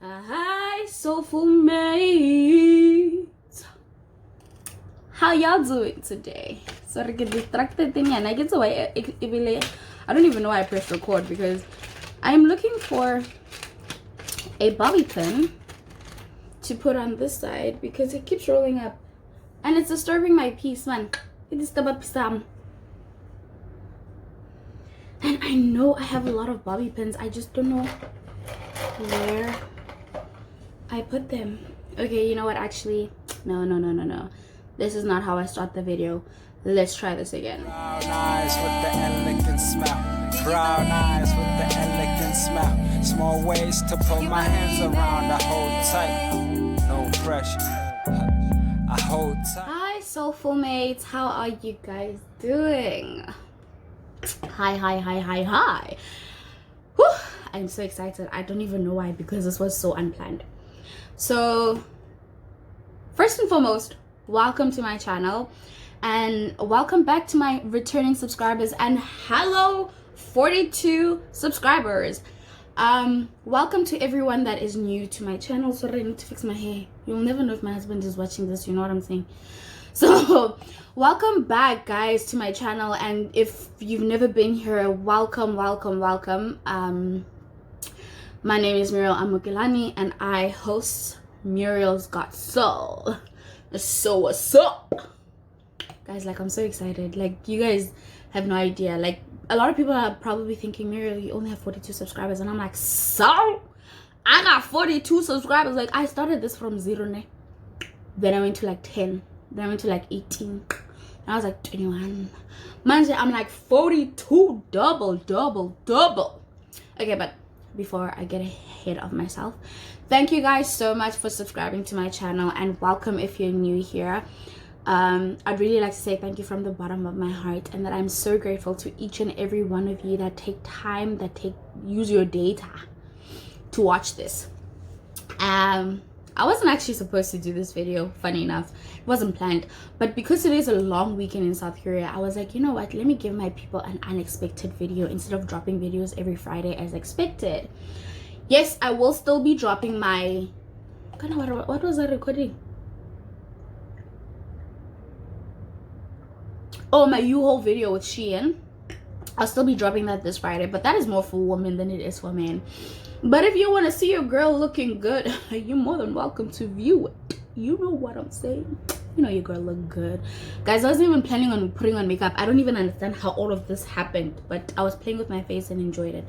Hi, soulful mates. How y'all doing today? Sorry, get distracted thing and I get away. I don't even know why I pressed record because I'm looking for a bobby pin to put on this side because it keeps rolling up and it's disturbing my peace, man. It disturbs some. And I know I have a lot of bobby pins. I just don't know where I put them. Okay, you know what? Actually, no. This is not how I start the video. Let's try this again. Brown eyes with the elegant smile. Brown eyes with the elegant smile. Small ways to put my hands around. I hold tight, no pressure. I hold tight. Hi, soulful mates. How are you guys doing? Hi. Whew, I'm so excited. I don't even know why because this was so unplanned. So, first and foremost, welcome to my channel and welcome back to my returning subscribers and hello 42 subscribers. Welcome to everyone that is new to my channel. Sorry, I need to fix my hair. You'll never know if my husband is watching this, you know what I'm saying? So welcome back guys to my channel, and if you've never been here, welcome. My name is Muriel Amukilani and I host Muriel's Got Soul. So what's up guys? Like, I'm so excited. Like, you guys have no idea. Like, a lot of people are probably thinking, Muriel, you only have 42 subscribers, and I'm like, so I got 42 subscribers. Like, I started this from 0, then I went to like 10, then I went to like 18, and I was like 21. Man, I'm like 42, double. Okay, but before I get ahead of myself, thank you guys so much for subscribing to my channel and welcome if you're new here. I'd really like to say thank you from the bottom of my heart, and that I'm so grateful to each and every one of you that take time, use your data to watch this. I wasn't actually supposed to do this video, funny enough. It wasn't planned, but because it is a long weekend in South Korea, I was like, you know what, let me give my people an unexpected video instead of dropping videos every Friday as expected. Yes, I will still be dropping my what was I recording? Oh, my U-Haul video with Shein. I'll still be dropping that this Friday, but that is more for women than it is for men. But if you want to see your girl looking good, you're more than welcome to view it. You know what I'm saying? You know your girl look good. Guys, I wasn't even planning on putting on makeup. I don't even understand how all of this happened, but I was playing with my face and enjoyed it.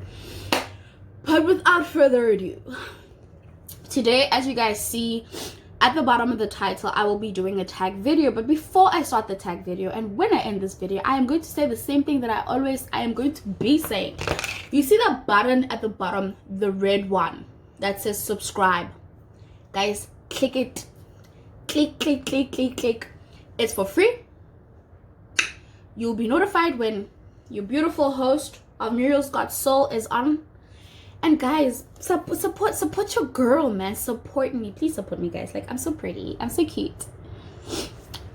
But without further ado, today, as you guys see at the bottom of the title, I will be doing a tag video. But before I start the tag video, and when I end this video, I am going to say the same thing that I am going to be saying. You see that button at the bottom, the red one that says subscribe? Guys, click it. Click. It's for free. You'll be notified when your beautiful host of Muriel's Got Soul is on. And guys, support your girl, man. Support me. Please support me, guys. Like, I'm so pretty. I'm so cute.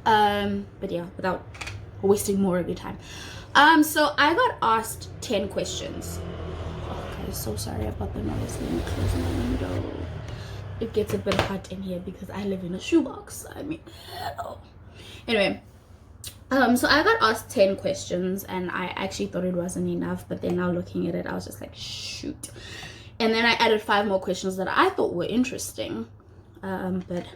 But yeah, without wasting more of your time. So I got asked 10 questions. Oh, guys, so sorry about the noise. Let me close my window. It gets a bit hot in here because I live in a shoebox. I mean, oh. Anyway. So I got asked 10 questions and I actually thought it wasn't enough, but then now looking at it, I was just like, shoot. And then I added 5 more questions that I thought were interesting. But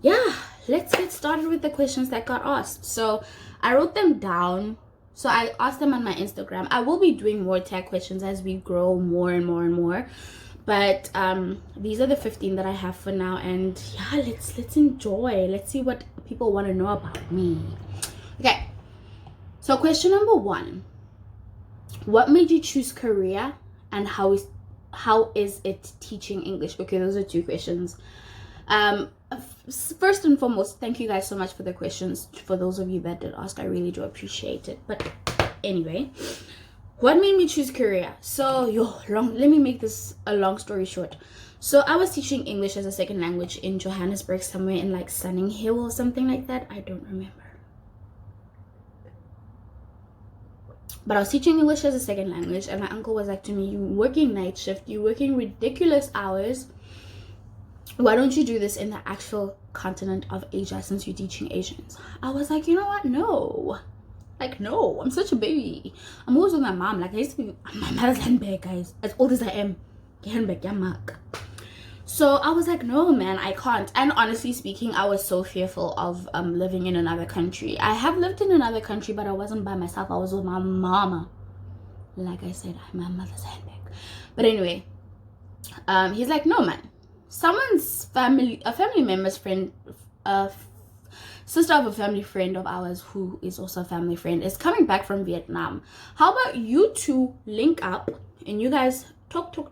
yeah, let's get started with the questions that got asked. So I wrote them down. So I asked them on my Instagram. I will be doing more tag questions as we grow more and more. But these are the 15 that I have for now. And yeah, let's enjoy. Let's see what people want to know about me. Okay, so question number 1, what made you choose Korea and how is it teaching English? Okay, those are 2 questions. First and foremost, thank you guys so much for the questions. For those of you that did ask, I really do appreciate it. But anyway, what made me choose Korea? So let me make this a long story short. So I was teaching English as a second language in Johannesburg, somewhere in like Sunninghill or something like that. I don't remember. But I was teaching English as a second language, and my uncle was like to me, you're working night shift, you're working ridiculous hours, why don't you do this in the actual continent of Asia since you're teaching Asians? I was like, you know what? No. Like, no, I'm such a baby. I'm always with my mom. Like, I used to be, my mother's handbag, guys. As old as I am. Handbag, yamak. So I was like, no, man, I can't. And honestly speaking, I was so fearful of living in another country. I have lived in another country, but I wasn't by myself. I was with my mama. Like I said, I'm my mother's handbag. But anyway, he's like, no, man. Someone's family, a family member's friend, sister of a family friend of ours who is also a family friend, is coming back from Vietnam. How about you two link up and you guys talk,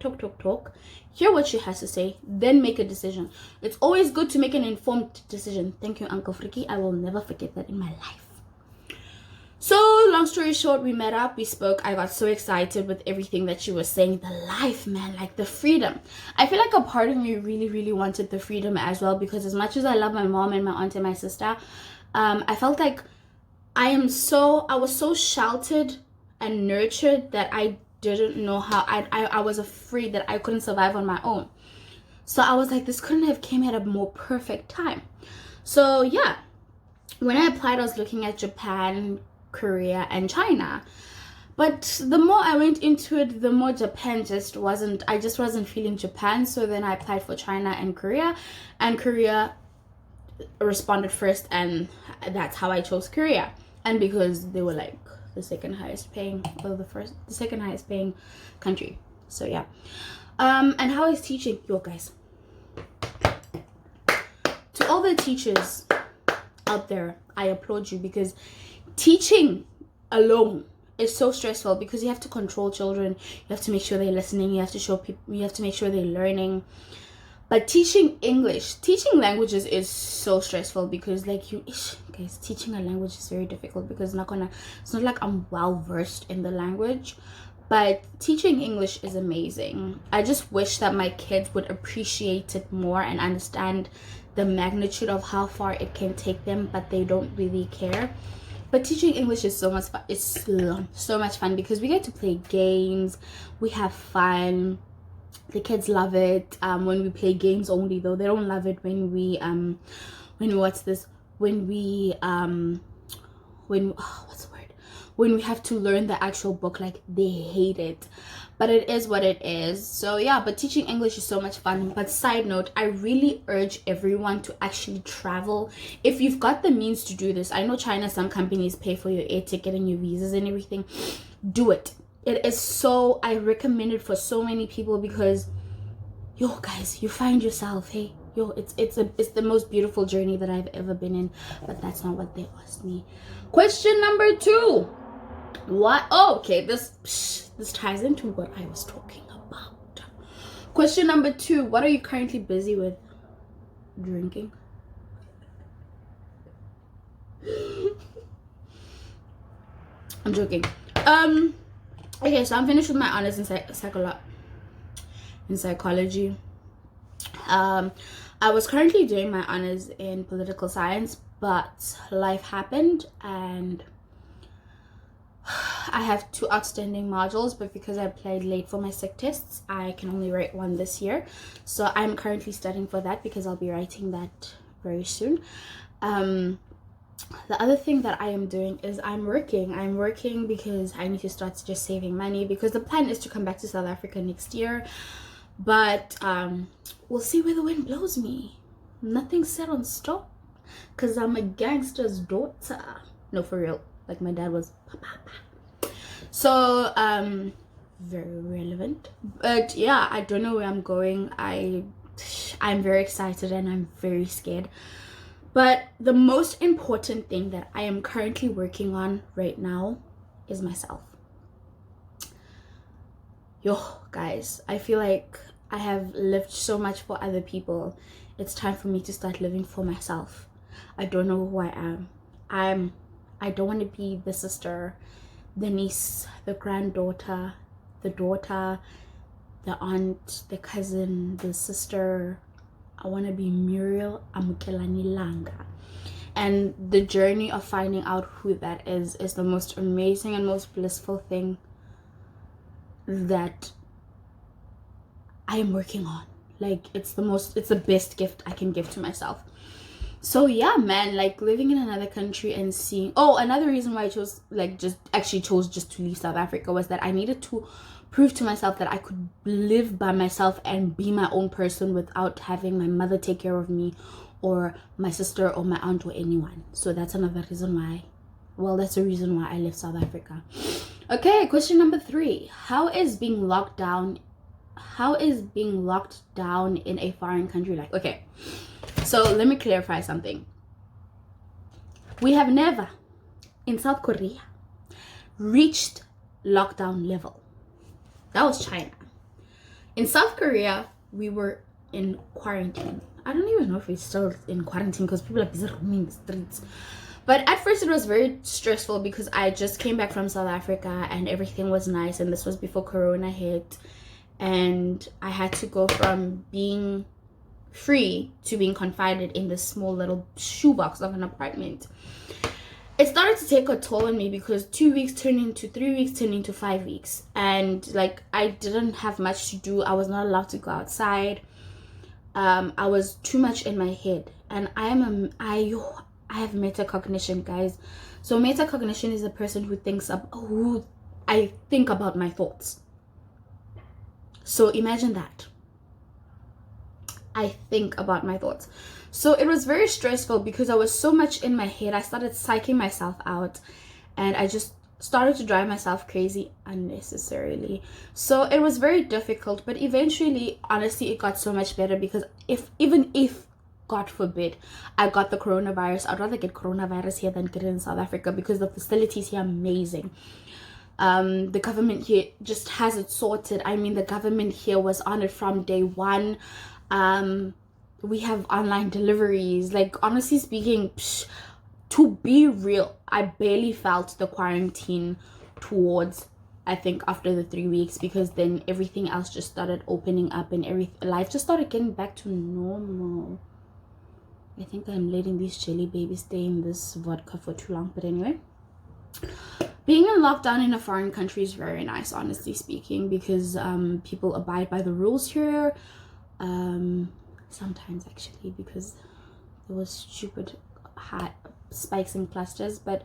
hear what she has to say, then make a decision. It's always good to make an informed decision. Thank you, Uncle Freaky. I will never forget that in my life. So long story short, we met up, we spoke. I got so excited with everything that she was saying. The life, man, like the freedom. I feel like a part of me really wanted the freedom as well, because as much as I love my mom and my aunt and my sister, I felt like I was so sheltered and nurtured that I didn't know how. I was afraid that I couldn't survive on my own. So I was like, this couldn't have came at a more perfect time. So yeah, when I applied, I was looking at Japan, Korea, and China. But the more I went into it, the more Japan I just wasn't feeling Japan. So then I applied for China and Korea responded first, and that's how I chose Korea. And because they were like the second highest paying country. So yeah. And how is teaching? Yo guys, to all the teachers out there, I applaud you, because teaching alone is so stressful, because you have to control children, you have to make sure they're listening, you have to make sure they're learning. But teaching languages is so stressful, because like guys, teaching a language is very difficult, because it's not like I'm well versed in the language. But teaching English is amazing. I just wish that my kids would appreciate it more and understand the magnitude of how far it can take them, but they don't really care. But teaching English is so much fun. It's so much fun, because we get to play games, we have fun. The kids love it when we play games only, though they don't love it when we when we have to learn the actual book. Like, they hate it, but it is what it is. So yeah, but teaching English is so much fun. But side note, I really urge everyone to actually travel if you've got the means to do this. I know China, some companies pay for your air ticket and your visas and everything. Do it. It is so, I recommend it for so many people, because yo guys, you find yourself, hey, yo, it's the most beautiful journey that I've ever been in. But that's not what they asked me. Question number 2. What? Oh, okay, this ties into what I was talking about. Question number 2. What are you currently busy with? Drinking? I'm joking. Okay, so I'm finished with my honors in psychology. I was currently doing my honors in political science, but life happened and I have 2 outstanding modules, but because I applied late for my SIC tests, I can only write 1 this year. So I'm currently studying for that, because I'll be writing that very soon. The other thing that I am doing is I'm working because I need to start just saving money, because the plan is to come back to South Africa next year. But we'll see where the wind blows me. Nothing's set on stone, because I'm a gangster's daughter. No, for real. Like my dad was. So very relevant. But yeah, I don't know where I'm going. I'm very excited and I'm very scared. But the most important thing that I am currently working on right now is myself. Yo, guys, I feel like I have lived so much for other people. It's time for me to start living for myself. I don't know who I am. I don't want to be the sister, the niece, the granddaughter, the daughter, the aunt, the cousin, the sister. I want to be Muriel Amukelani Langa. And the journey of finding out who that is the most amazing and most blissful thing that I am working on. Like it's the best gift I can give to myself. So yeah, man, like living in another country and seeing, another reason why I chose just to leave South Africa was that I needed to prove to myself that I could live by myself and be my own person without having my mother take care of me, or my sister or my aunt or anyone. So that's another reason why, that's a reason why I left South Africa. Okay, question number 3. How is being locked down in a foreign country like? Okay, so let me clarify something. We have never in South Korea reached lockdown level. That was China. In South Korea, we were in quarantine. I don't even know if we're still in quarantine because people are busy roaming the streets. But at first it was very stressful because I just came back from South Africa and everything was nice, and this was before Corona hit, and I had to go from being free to being confined in this small little shoebox of an apartment. It started to take a toll on me because 2 weeks turned into 3 weeks, turned into 5 weeks, and like I didn't have much to do. I was not allowed to go outside. I was too much in my head, and I have metacognition, guys. So metacognition is a person who I think about my thoughts. So imagine that. I think about my thoughts. So it was very stressful because I was so much in my head. I started psyching myself out, and I just started to drive myself crazy unnecessarily. So it was very difficult, but eventually, honestly, it got so much better because even if God forbid I got the coronavirus, I'd rather get coronavirus here than get it in South Africa because the facilities here are amazing. The government here just has it sorted. I mean, the government here was on it from day one. We have online deliveries. Like, honestly speaking, to be real, I barely felt the quarantine towards, I think, after the 3 weeks, because then everything else just started opening up and life just started getting back to normal. I think I'm letting these jelly babies stay in this vodka for too long, but anyway. Being in lockdown in a foreign country is very nice, honestly speaking, because people abide by the rules here. Sometimes actually, because there was stupid high spikes in clusters, but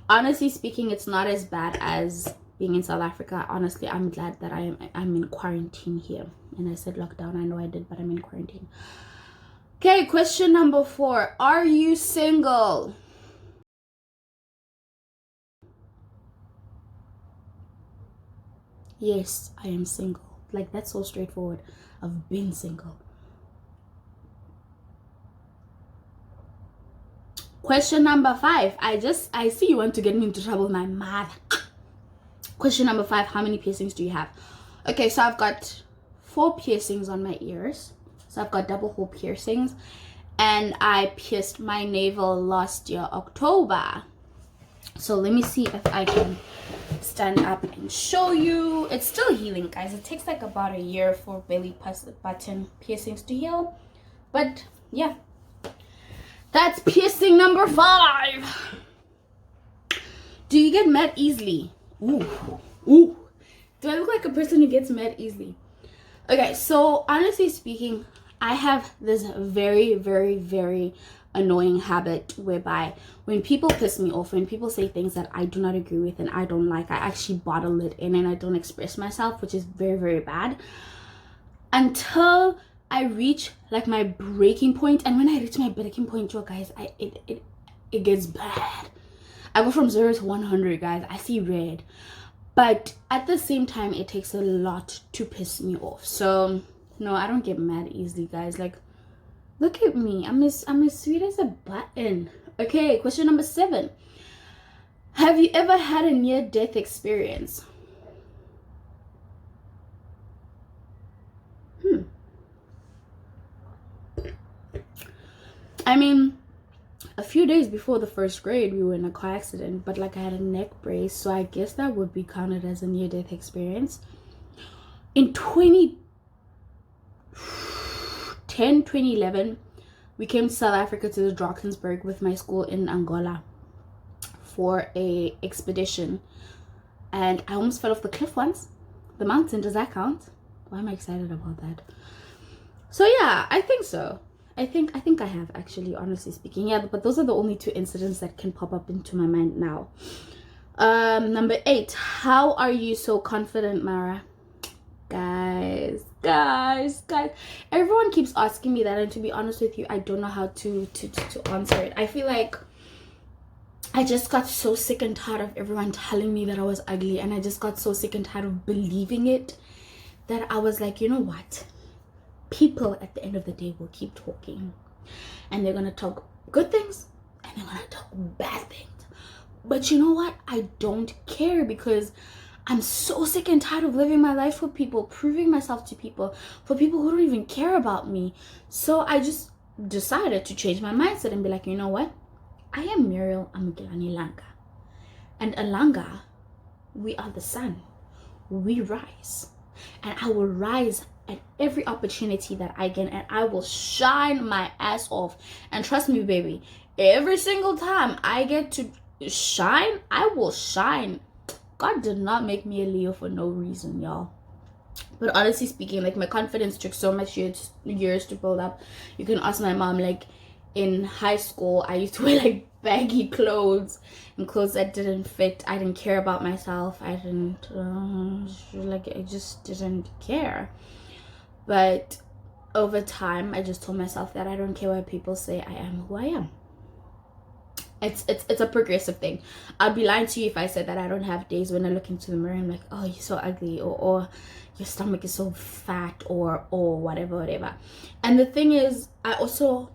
honestly speaking, it's not as bad as being in South Africa. Honestly, I'm glad that I'm in quarantine here. And I said lockdown, I know I did, but I'm in quarantine. Okay, question number 4. Are you single? Yes, I am single. Like, that's so straightforward. I've been single. Question number 5. I see you want to get me into trouble, my mother. Question number 5. How many piercings do you have? Okay, so I've got 4 piercings on my ears. So I've got double hole piercings. And I pierced my navel last year, October. So let me see if I can stand up and show you. It's still healing, guys. It takes like about a year for belly button piercings to heal. But yeah. That's piercing number 5. Do you get mad easily? Ooh. Do I look like a person who gets mad easily? Okay, so honestly speaking, I have this very, very, very annoying habit whereby when people piss me off, when people say things that I do not agree with and I don't like, I actually bottle it in and I don't express myself, which is very, very bad, until I reach like my breaking point. And when I reach my breaking point, you guys, it gets bad. I go from 0 to 100, guys. I see red. But at the same time, it takes a lot to piss me off. So no, I don't get mad easily, guys. Like, look at me. I'm as sweet as a button. Okay, question number 7. Have you ever had a near-death experience? I mean, a few days before the first grade, we were in a car accident, but like I had a neck brace, so I guess that would be counted as a near-death experience. In 2011, we came to South Africa to the Drakensberg with my school in Angola for a expedition, and I almost fell off the cliff once. The mountain, does that count? Why am I excited about that? So yeah, I think so. I think I have, actually, honestly speaking. Yeah, but those are the only two incidents that can pop up into my mind now. Number 8. How are you so confident, Mara? Guys, everyone keeps asking me that, and to be honest with you, I don't know how to answer it. I feel like I just got so sick and tired of everyone telling me that I was ugly, and I just got so sick and tired of believing it, that I was like, you know what, people at the end of the day will keep talking, and they're gonna talk good things and they're gonna talk bad things, but you know what, I don't care, because I'm so sick and tired of living my life for people, proving myself to people, for people who don't even care about me. So I just decided to change my mindset and be like, you know what? I am Muriel Amukilani Langa. And Alanga, we are the sun. We rise. And I will rise at every opportunity that I get, and I will shine my ass off. And trust me, baby, every single time I get to shine, I will shine. God did not make me a Leo for no reason, y'all. But honestly speaking, like, my confidence took so much years to build up. You can ask my mom, like, in high school, I used to wear, like, baggy clothes and clothes that didn't fit. I didn't care about myself. I didn't, I just didn't care. But over time, I just told myself that I don't care what people say. I am who I am. It's a progressive thing. I'd be lying to you if I said that I don't have days when I look into the mirror and I'm like, oh, you're so ugly, or your stomach is so fat, or whatever. And the thing is, I also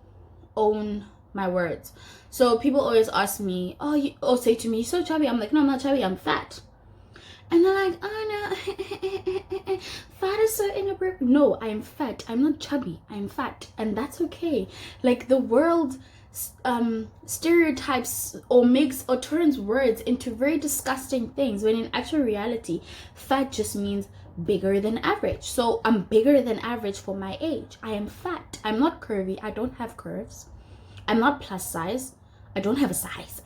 own my words. So people always ask me, say to me, you're so chubby. I'm like, no, I'm not chubby, I'm fat. And they're like, oh no, fat is so inappropriate. No, I am fat. I'm not chubby, I'm fat, and that's okay. Like, the world stereotypes or turns words into very disgusting things, when in actual reality, fat just means bigger than average. So I'm bigger than average for my age. I am fat. I'm not curvy. I don't have curves. I'm not plus size. I don't have a size.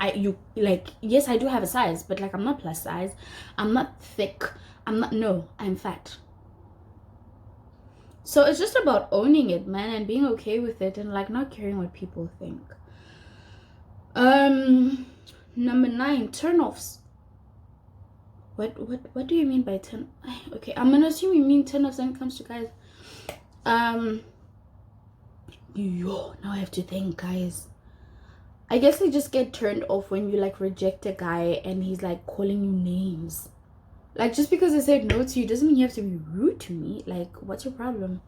Yes, I do have a size, but like, I'm not plus size. I'm not thick. I'm fat. So it's just about owning it, man, and being okay with it, and like, not caring what people think. Number 9, turn-offs. What do you mean by turn? Okay, I'm gonna assume you mean turn-offs when it comes to guys. Now I have to think, guys. I guess I just get turned off when you like reject a guy and he's like calling you names. Like, just because I said no to you doesn't mean you have to be rude to me. Like, what's your problem?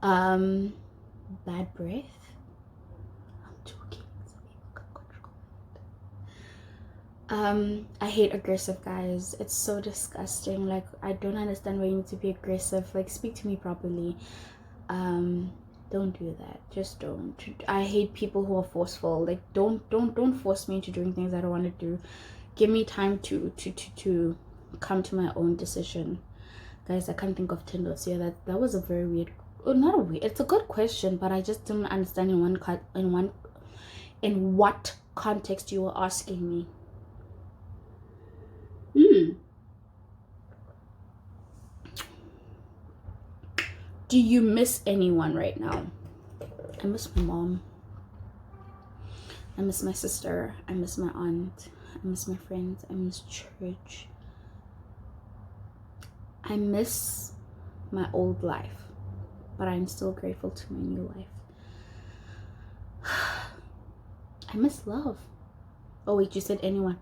Bad breath. I'm joking. Some people can control it. I hate aggressive guys. It's so disgusting. Like, I don't understand why you need to be aggressive. Like, speak to me properly. Don't do that. Just don't. I hate people who are forceful. Like, don't force me into doing things I don't want to do. Give me time to come to my own decision. Guys, I can't think of Tinder. So yeah, that was a very weird, not a weird, it's a good question, but I just didn't understand in what context you were asking me. Do you miss anyone right now? I miss my mom. I miss my sister. I miss my aunt. I miss my friends. I miss church. I miss my old life, but I'm still grateful to my new life. I miss love. Oh wait, you said anyone.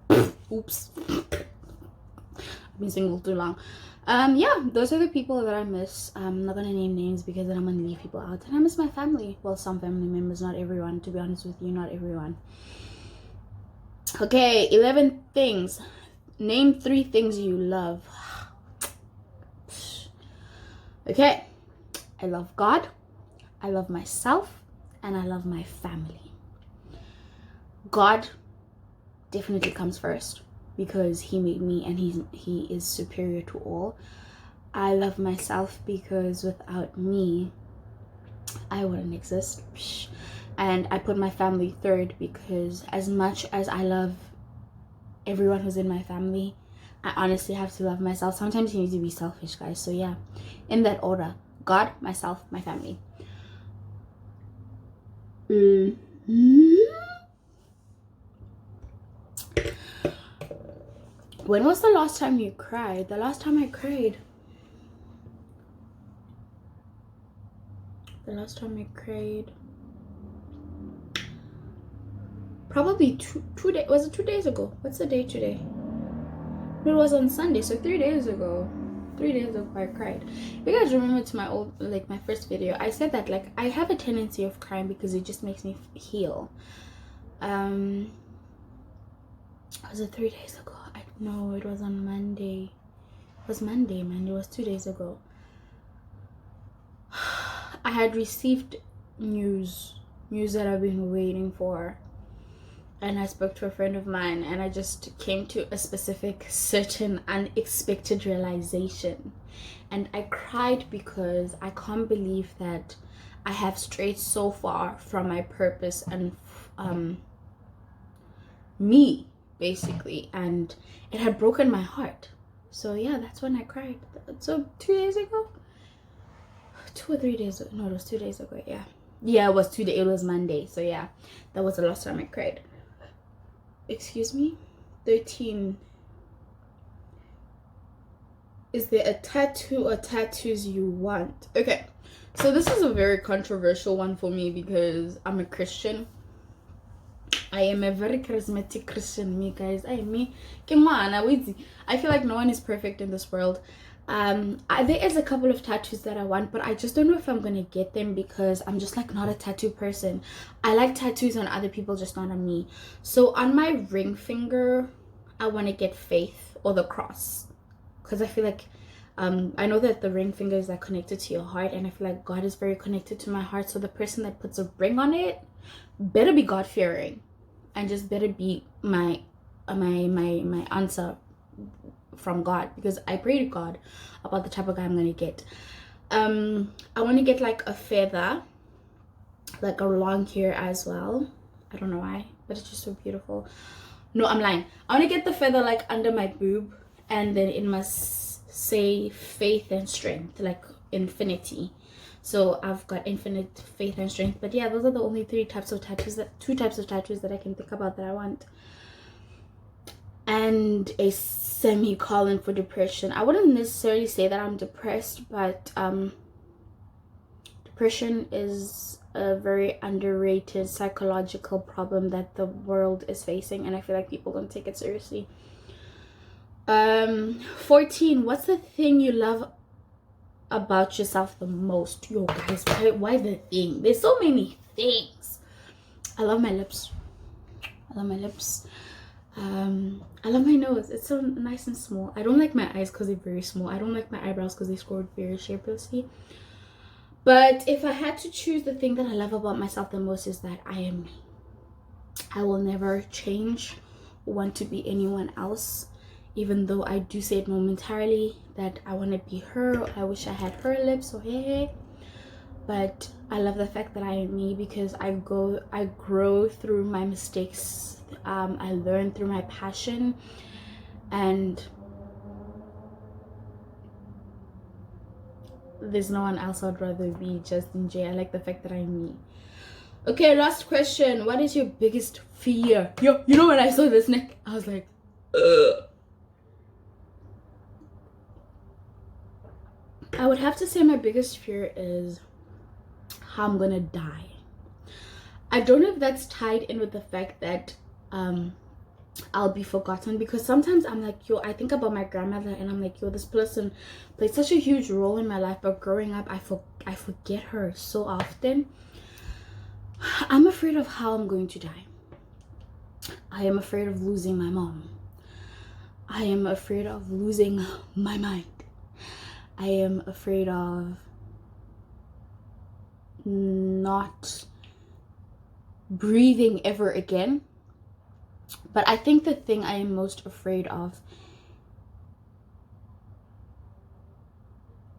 Oops. I've been single too long. Yeah, those are the people that I miss. I'm not gonna name names because then I'm gonna leave people out. And I miss my family. Well, some family members, not everyone. To be honest with you, not everyone. Okay, 11 things. Name 3 things you love. Okay, I love God, I love myself, and I love my family. God definitely comes first, because he made me and he is superior to all. I love myself because without me, I wouldn't exist. And I put my family third, because as much as I love everyone who's in my family, I honestly have to love myself. Sometimes you need to be selfish, guys. So yeah, in that order: God, myself, my family. When was the last time you cried? The last time I cried. Probably two days. Was it 2 days ago? What's the date today? It was on Sunday, so 3 days ago. 3 days ago I cried. You guys remember to my old, like my first video, I said that like I have a tendency of crying because it just makes me heal. Was it 3 days ago? No, it was on Monday. It was Monday, man. It was 2 days ago. I had received news that I've been waiting for, and I spoke to a friend of mine, and I just came to a specific, certain, unexpected realization, and I cried because I can't believe that I have strayed so far from my purpose and me, basically, and it had broken my heart. So yeah, that's when I cried. So 2 days ago, 2 or 3 days ago. No, it was 2 days ago. Yeah, it was 2 days. It was Monday. So yeah, that was the last time I cried. Excuse me. 13. Is there a tattoo or tattoos you want? Okay, so this is a very controversial one for me because I'm a Christian. I am a very charismatic Christian, me guys. I feel like no one is perfect in this world. There is a couple of tattoos that I want, but I just don't know if I'm gonna get them because I'm just like not a tattoo person. I like tattoos on other people, just not on me. So on my ring finger, I want to get faith or the cross, because I feel like I know that the ring finger is like connected to your heart, and I feel like God is very connected to my heart. So the person that puts a ring on it better be God-fearing, and just better be my answer from God, because I pray to God about the type of guy I'm gonna get. I want to get like a feather, like a long hair as well. I don't know why, but it's just so beautiful. No, I'm lying. I want to get the feather like under my boob, and then it must say faith and strength, like infinity. So I've got infinite faith and strength. But yeah, those are the only two types of tattoos that I can think about that I want. And a semicolon for depression. I wouldn't necessarily say that I'm depressed, but depression is a very underrated psychological problem that the world is facing, and I feel like people don't take it seriously. 14. What's the thing you love about yourself the most? Yo guys, why the thing? There's so many things. I love my lips. I love my nose. It's so nice and small. I don't like my eyes because they're very small. I don't like my eyebrows because they scored very shapelessly. But if I had to choose, the thing that I love about myself the most is that I am me. I will never change or want to be anyone else, even though I do say it momentarily that I want to be her. I wish I had her lips or hair, but I love the fact that I am me, because I grow through my mistakes. I learn through my passion, and there's no one else I'd rather be. Justin J. I like the fact that I'm me. Okay, last question. What is your biggest fear? Yo, you know when I saw this neck, I was like, ugh. I would have to say my biggest fear is how I'm gonna die. I don't know if that's tied in with the fact that I'll be forgotten, because sometimes I'm like, yo, I think about my grandmother and I'm like, yo, this person played such a huge role in my life, but growing up I forget her so often. I'm afraid of how I'm going to die. I am afraid of losing my mom. I am afraid of losing my mind. I am afraid of not breathing ever again. But I think the thing I am most afraid of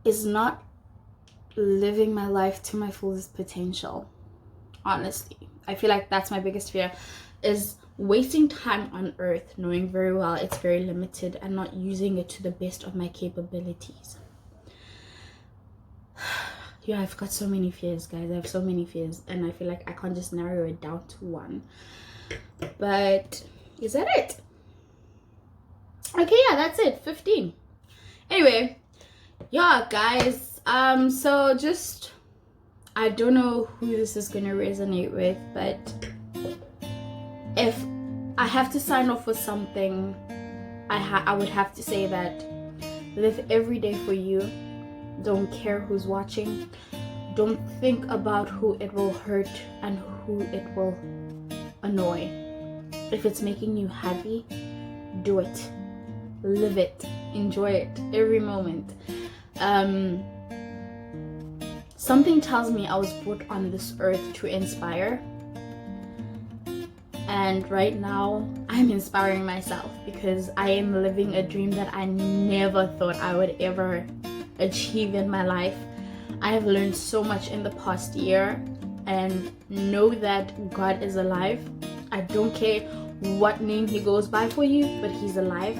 is not living my life to my fullest potential. Honestly, I feel like that's my biggest fear, is wasting time on earth knowing very well it's very limited and not using it to the best of my capabilities. yeah, I've got so many fears, guys. I have so many fears, and I feel like I can't just narrow it down to one. But is that it? Okay, yeah, that's it. 15. Anyway, yeah, guys. So just, I don't know who this is gonna resonate with, but if I have to sign off with something, I would have to say that live every day for you. Don't care who's watching. Don't think about who it will hurt and who it will annoy. If it's making you happy, do it. Live it. Enjoy it every moment. Something tells me I was put on this earth to inspire. And right now, I'm inspiring myself because I am living a dream that I never thought I would ever achieve in my life. I have learned so much in the past year, and know that God is alive. I don't care what name he goes by for you, but he's alive.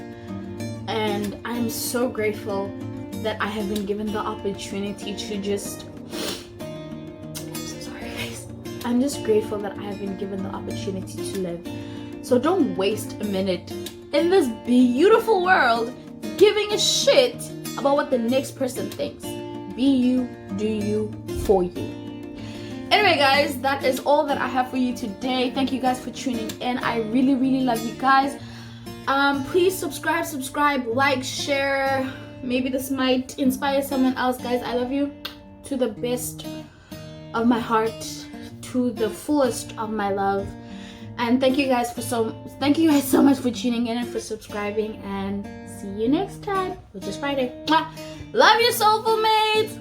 And I'm so grateful that I have been given the opportunity to just, I'm so sorry guys, I'm just grateful that I have been given the opportunity to live. So don't waste a minute in this beautiful world giving a shit about what the next person thinks. Be you, do you, for you. Anyway guys, that is all that I have for you today. Thank you guys for tuning in. I really, really love you guys. Please subscribe, like, share. Maybe this might inspire someone else, guys. I love you to the best of my heart, to the fullest of my love. And thank you guys so much for tuning in and for subscribing, and see you next time, which is Friday. Mwah! Love you, soulful mates.